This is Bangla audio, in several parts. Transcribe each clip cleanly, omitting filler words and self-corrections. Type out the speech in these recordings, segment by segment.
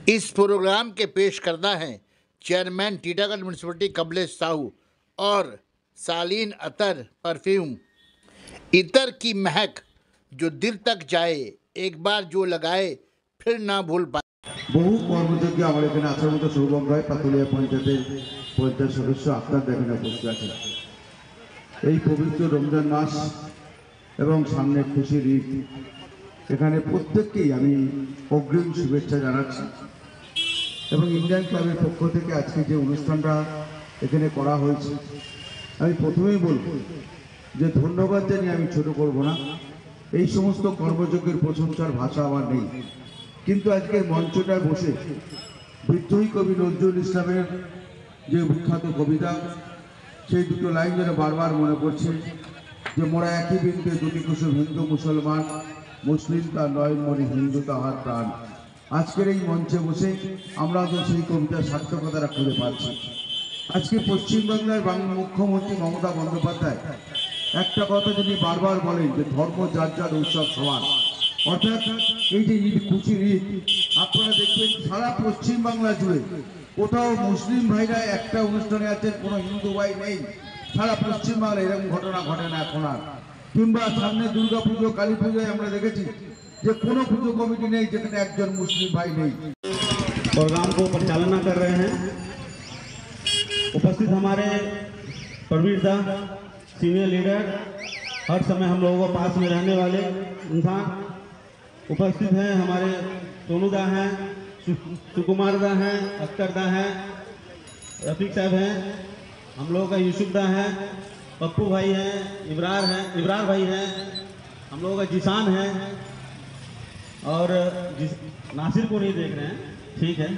इस प्रोग्राम के पेश करना है चेयरमैन टीटागढ़ म्यूनसिपलिटी कमलेश साहू और सालीन अतर परफ्यूम। इतर की महक जो दिल तक जाए, एक बार जो लगाए फिर ना भूल पाए। বহু কর্মযোগ্য আমার এখানে আসার মতো সৌগম রায় পাতুলিয়া পঞ্চায়েতের পঞ্চায়েত সদস্য আপনার এখানে উপস্থিত আছেন। এই পবিত্র রমজান মাস এবং সামনে খুশির ঈদ, এখানে প্রত্যেককেই আমি অগ্রিম শুভেচ্ছা জানাচ্ছি এবং ইন্ডিয়ান ক্লাবের পক্ষ থেকে আজকে যে অনুষ্ঠানটা এখানে করা হয়েছে, আমি প্রথমেই বলব যে ধন্যবাদ জানিয়ে আমি ছোট করব না। এই সমস্ত কর্মযোগ্যের প্রশংসার ভাষা আমার নেই, কিন্তু আজকের মঞ্চটায় বসে বিদ্রোহী কবি নজরুল ইসলামের যে বিখ্যাত কবিতা, সেই দুটো লাইন যেন বারবার মনে পড়ছে যে মোরা একই বৃন্দে দুটি কুসুম, হিন্দু মুসলমান, মুসলিম তার নয়ন মণি, হিন্দু তাহার প্রাণ। আজকের এই মঞ্চে বসে আমরা তো সেই কবিতার সার্থকতাটা খুঁজে পাচ্ছি। আজকে পশ্চিমবাংলার মুখ্যমন্ত্রী মমতা বন্দ্যোপাধ্যায় একটা কথা যিনি বারবার বলেন যে ধর্ম যার যার উৎসব সমান, অর্থাৎ এই যে ঈদ, খুশির ঈদ, আপনারা দেখবেন সারা পশ্চিমবাংলা জুড়ে কোথাও মুসলিম ভাইরা একটা অনুষ্ঠানে আছেন, কোনো হিন্দু ভাই নেই। সারা পশ্চিমবাংলায় এরকম ঘটনা ঘটে না এখন আর। কিংবা সামনে দুর্গা পুজো, কালী পুজোয় আমরা দেখেছি যে কোনো পুজো কমিটি নেই যেখানে একজন মুসলিম ভাই নেই। प्रोग्राम को परिचालना कर रहे हैं उपस्थित हमारे प्रवीण दा, सीनियर लीडर, हर समय हम लोगों को पास में रहने वाले इंसान उपस्थित हैं। हमारे सोनू दा हैं, सुकुमार दा हैं, अख्तर दा हैं, रफीक साहब हैं, हम लोगों का यूसुफ दा है, पप्पू भाई हैं, इब्रार भाई हैं, हम लोगों का जिसान है और नासिर को नहीं देख रहे हैं, ठीक है।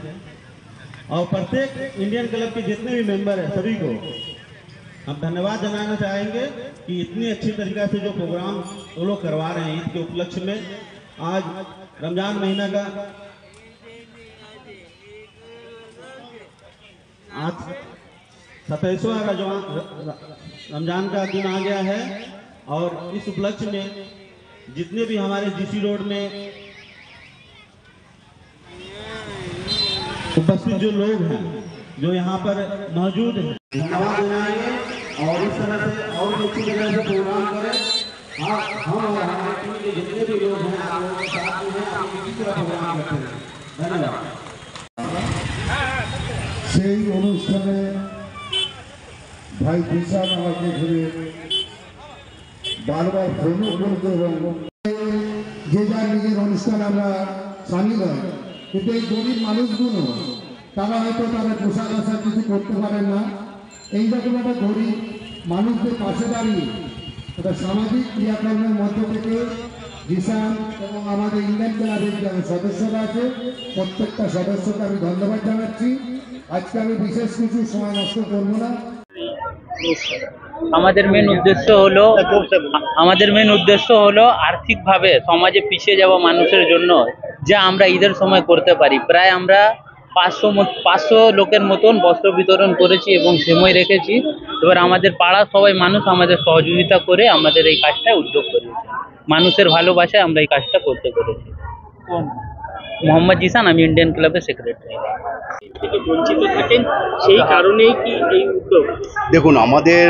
और प्रत्येक इंडियन क्लब के जितने भी मेंबर हैं सभी को हम धन्यवाद जनाना चाहेंगे कि इतनी अच्छी तरीक़ा से जो प्रोग्राम वो लोग करवा रहे हैं ईद के उपलक्ष्य में। आज रमजान महीना का आज 27वां रमजान का दिन आ गया है और इस उपलक्ष्य में जितने भी हमारे जीसी रोड में उपस्थित जो लोग हैं, जो यहाँ पर मौजूद हैं, धन्यवाद देंगे और इस तरह से और अच्छी तरह से प्रोग्राम करें। हम और हमारे टीम के जितने भी लोग हैं आप लोगों के साथ में हैं, आप इसी तरह प्रोग्राम करते हैं। धन्यवाद। সেই অনুষ্ঠানে ভাই বিশাল আমাকে ঘুরে বারবার ফোনও করতো এবং যে যার নিজের অনুষ্ঠান আমরা সামিল হয়, কিন্তু এই গরিব মানুষগুলো তারা হয়তো তাদের পোশাক আশাক কিছু করতে পারেন না। এইরকম একটা গরিব মানুষদের পাশে দাঁড়িয়ে একটা সামাজিক ক্রিয়াকর্মের মধ্য থেকে কিষান এবং আমাদের ইন্ডিয়ান ক্লাবের যে সদস্যরা আছে প্রত্যেকটা সদস্যকে আমি ধন্যবাদ জানাচ্ছি। আজকে আমি বিশেষ কিছু সময় নষ্ট করব না। আমাদের মেন উদ্দেশ্য হলো আর্থিকভাবে সমাজে পিছিয়ে যাওয়া মানুষের জন্য যা আমরা ঈদের সময় করতে পারি। প্রায় আমরা 500 লোকের মতন বস্ত্র বিতরণ করেছি এবং সময় রেখেছি। এবার আমাদের পাড়ার সবাই মানুষ আমাদের সহযোগিতা করে আমাদের এই কাজটা উদ্যোগ করেছে। মানুষের ভালোবাসায় আমরা এই কাজটা করতে পেরেছি। মোহাম্মদ জিসান, আমি ইন্ডিয়ান ক্লাবের সেক্রেটারি। থেকে বঞ্চিত থাকেন সেই কারণেই কি এই উদ্যোগ? দেখুন, আমাদের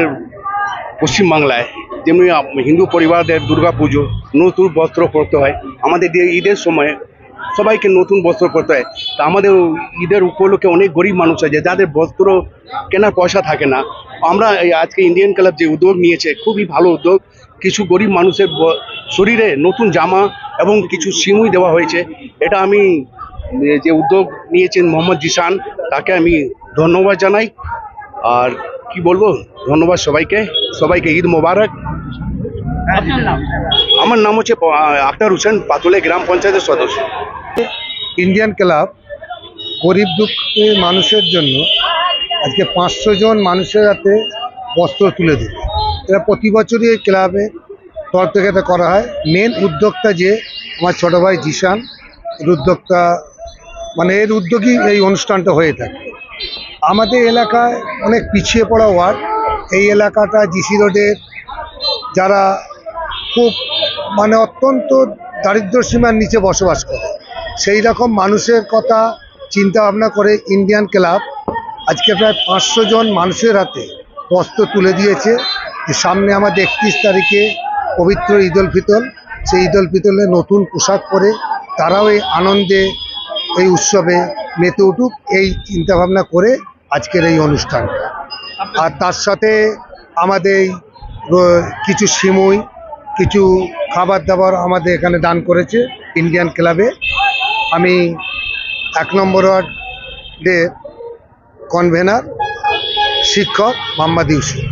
পশ্চিমবাংলায় যেমনি হিন্দু পরিবারদের দুর্গা পুজো নতুন বস্ত্র পরতে হয়, আমাদের ঈদের সময় সবাইকে নতুন বস্ত্র পরতে হয়। তা আমাদের ঈদের উপলক্ষে অনেক গরিব মানুষ আছে যাদের বস্ত্র কেনার পয়সা থাকে না। আমরা আজকে ইন্ডিয়ান ক্লাব যে উদ্যোগ নিয়েছে খুবই ভালো উদ্যোগ। কিছু গরিব মানুষের শরীরে নতুন জামা এবং কিছু সিমুই দেওয়া হয়েছে। এটা আমি যে উদ্যোগ নিয়েছেন মোহাম্মদ জিসান, তাকে আমি ধন্যবাদ জানাই। আর কি বলবো, ধন্যবাদ সবাইকে ঈদ মোবারক। আমার নাম হচ্ছে আখতার হোসেন, পাতুলিয়া গ্রাম পঞ্চায়েতের সদস্য। ইন্ডিয়ান ক্লাব গরিব দুঃখী মানুষের জন্য আজকে 500 জন মানুষের হাতে বস্ত্র তুলে দেবে। এটা প্রতি বছরই এই ক্লাবে তরফ থেকে এটা করা হয়। মেন উদ্যোক্তা যে আমার ছোটো ভাই জিসান, এর উদ্যোক্তা মানে এর উদ্যোগই এই অনুষ্ঠানটা হয়ে থাকে। আমাদের এলাকায় অনেক পিছিয়ে পড়া ওয়ার্ড। এই এলাকাটা জিসি রোডের যারা খুব মানে অত্যন্ত দারিদ্র্য সীমার নিচে বসবাস করে, সেই রকম মানুষের কথা চিন্তা ভাবনা করে ইন্ডিয়ান ক্লাব আজকে প্রায় 500 জন মানুষের হাতে বস্ত্র তুলে দিয়েছে। সামনে আমাদের 31 তারিখে পবিত্র ঈদ উল ফিতর, সেই ঈদ উল ফিতরে নতুন পোশাক পরে তারাও এই আনন্দে এই উৎসবে মেতে উঠুক, এই চিন্তাভাবনা করে আজকের এই অনুষ্ঠান। আর তার সাথে আমাদের কিছু সিমুই, কিছু খাবার দাবার আমাদের এখানে দান করেছে ইন্ডিয়ান ক্লাবে। আমি 1 নম্বর ওয়ার্ডের কনভেনার শিক্ষক মোহাম্মদ ইউসুফ।